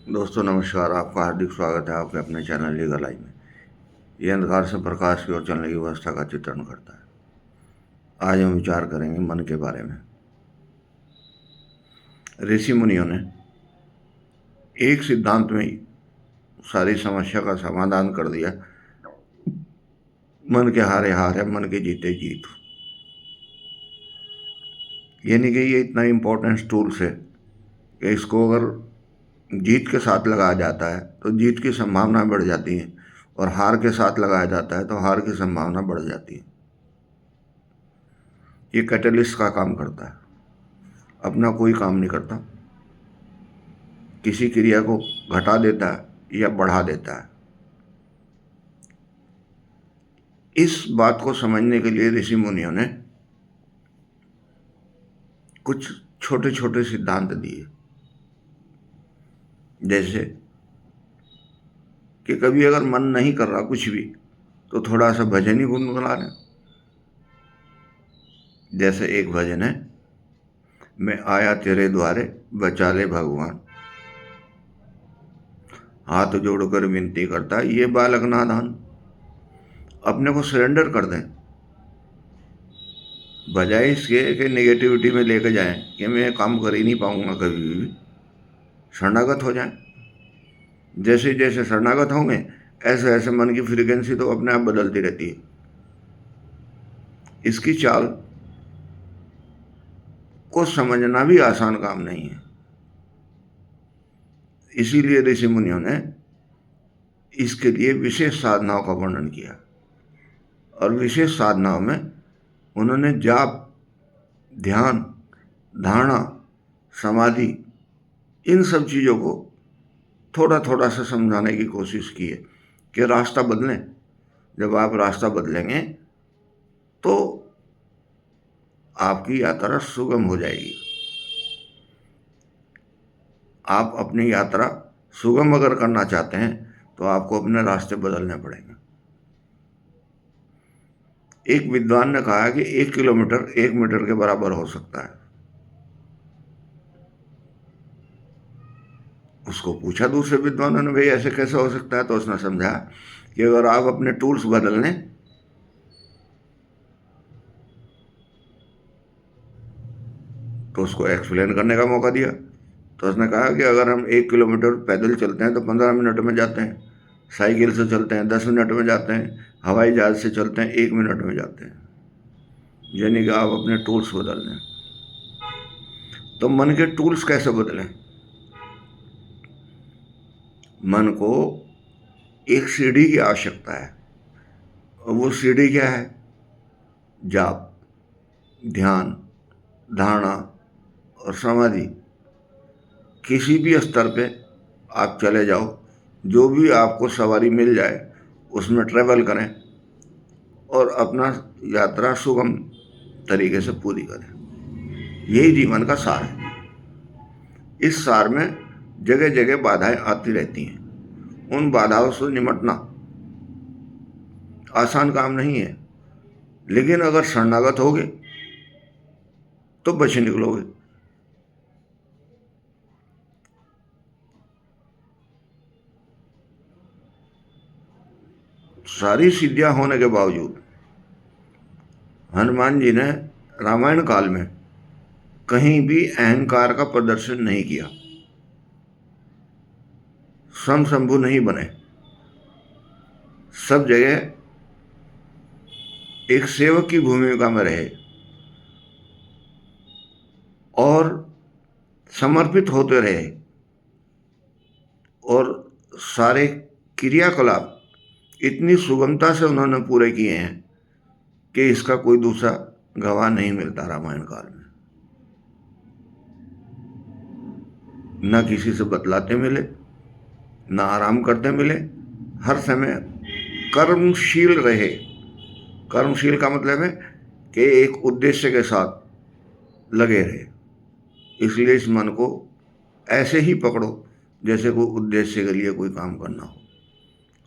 दोस्तों नमस्कार। आपका हार्दिक स्वागत है आपके अपने चैनल लीगल आई में। यह अंधकार से प्रकाश की ओर चलने की व्यवस्था का चित्रण करता है। आज हम विचार करेंगे मन के बारे में। ऋषि मुनियों ने एक सिद्धांत में ही सारी समस्या का समाधान कर दिया। मन के हारे हार है, मन के जीते जीत। यानी कि ये इतना इम्पोर्टेंट टूल्स है कि इसको अगर जीत के साथ लगाया जाता है तो जीत की संभावना बढ़ जाती है, और हार के साथ लगाया जाता है तो हार की संभावना बढ़ जाती है। ये कैटलिस्ट का काम करता है, अपना कोई काम नहीं करता। किसी क्रिया को घटा देता है या बढ़ा देता है। इस बात को समझने के लिए ऋषि मुनियों ने कुछ छोटे छोटे सिद्धांत दिए। जैसे कि कभी अगर मन नहीं कर रहा कुछ भी तो थोड़ा सा भजन ही गुनगुना लें। जैसे एक भजन है, मैं आया तेरे द्वारे बचा ले भगवान, हाथ जोड़कर विनती करता ये बालक नादान। अपने को सरेंडर कर दें, बजाय इसके कि नेगेटिविटी में लेके जाएं कि मैं काम कर ही नहीं पाऊंगा कभी भी। शरणागत हो जाएं। जैसे जैसे शरणागत होंगे ऐसे ऐसे मन की फ्रीक्वेंसी तो अपने आप बदलती रहती है। इसकी चाल को समझना भी आसान काम नहीं है। इसीलिए ऋषि मुनियों ने इसके लिए विशेष साधनाओं का वर्णन किया, और विशेष साधनाओं में उन्होंने जाप, ध्यान, धारणा, समाधि, इन सब चीज़ों को थोड़ा थोड़ा सा समझाने की कोशिश की है कि रास्ता बदलें। जब आप रास्ता बदलेंगे तो आपकी यात्रा सुगम हो जाएगी। आप अपनी यात्रा सुगम अगर करना चाहते हैं तो आपको अपने रास्ते बदलने पड़ेंगे। एक विद्वान ने कहा कि 1 किलोमीटर 1 मीटर के बराबर हो सकता है। उसको पूछा दूसरे विद्वानों ने, भाई ऐसे कैसे हो सकता है? तो उसने समझा कि अगर आप अपने टूल्स बदल लें तो उसको एक्सप्लेन करने का मौका दिया। तो उसने कहा कि अगर हम 1 किलोमीटर पैदल चलते हैं तो 15 मिनट में जाते हैं, साइकिल से चलते हैं 10 मिनट में जाते हैं, हवाई जहाज से चलते हैं 1 मिनट में जाते हैं। यानी कि आप अपने टूल्स बदल लें। तो मन के टूल्स कैसे बदलें? मन को एक सीढ़ी की आवश्यकता है, और वो सीढ़ी क्या है? जाप, ध्यान, धारणा और समाधि। किसी भी स्तर पे आप चले जाओ, जो भी आपको सवारी मिल जाए उसमें ट्रेवल करें और अपना यात्रा सुगम तरीके से पूरी करें। यही जीवन का सार है। इस सार में जगह जगह बाधाएं आती रहती हैं। उन बाधाओं से निपटना आसान काम नहीं है, लेकिन अगर शरणागत होगे तो बच निकलोगे। सारी सिद्धियां होने के बावजूद हनुमान जी ने रामायण काल में कहीं भी अहंकार का प्रदर्शन नहीं किया, समशंभु नहीं बने। सब जगह एक सेवक की भूमिका में रहे और समर्पित होते रहे, और सारे क्रियाकलाप इतनी सुगमता से उन्होंने पूरे किए हैं कि इसका कोई दूसरा गवाह नहीं मिलता रामायण काल में। न किसी से बतलाते मिले, न आराम करते मिले, हर समय कर्मशील रहे। कर्मशील का मतलब है कि एक उद्देश्य के साथ लगे रहे। इसलिए इस मन को ऐसे ही पकड़ो जैसे कोई उद्देश्य के लिए कोई काम करना हो,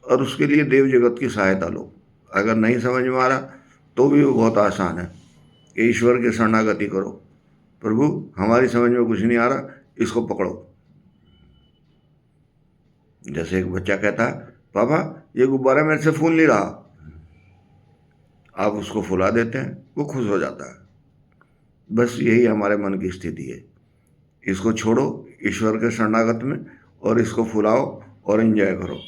और उसके लिए देव जगत की सहायता लो। अगर नहीं समझ में आ रहा तो भी वो बहुत आसान है कि ईश्वर की शरणागति करो। प्रभु हमारी समझ में कुछ नहीं आ रहा, इसको पकड़ो। जैसे एक बच्चा कहता है, पापा ये गुब्बारा मेरे से फूल नहीं रहा, आप उसको फुला देते हैं, वो खुश हो जाता है। बस यही हमारे मन की स्थिति है। इसको छोड़ो ईश्वर के शरणागत में, और इसको फुलाओ और एंजॉय करो।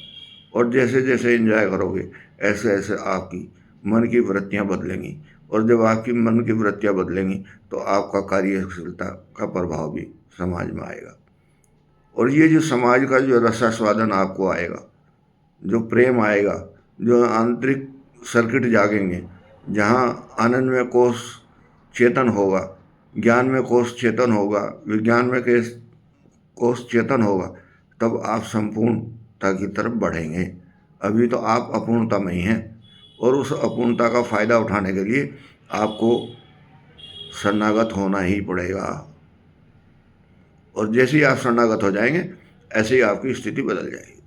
और जैसे जैसे एंजॉय करोगे, ऐसे ऐसे आपकी मन की वृत्तियाँ बदलेंगी, और जब आपकी मन की वृत्तियाँ बदलेंगी तो आपका कार्यशीलता का प्रभाव भी समाज में आएगा। और ये जो समाज का जो रसास्वादन आपको आएगा, जो प्रेम आएगा, जो आंतरिक सर्किट जागेंगे, जहाँ आनंद में कोश चेतन होगा, ज्ञान में कोश चेतन होगा, विज्ञान में कोश चेतन होगा, तब आप संपूर्णता की तरफ बढ़ेंगे। अभी तो आप अपूर्णता में ही हैं, और उस अपूर्णता का फ़ायदा उठाने के लिए आपको शरणागत होना ही पड़ेगा। और जैसे ही आप शरणागत हो जाएंगे, ऐसे ही आपकी स्थिति बदल जाएगी।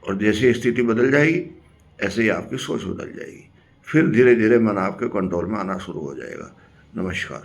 और जैसे स्थिति बदल जाएगी, ऐसे ही आपकी सोच बदल जाएगी। फिर धीरे धीरे मन आपके कंट्रोल में आना शुरू हो जाएगा। नमस्कार।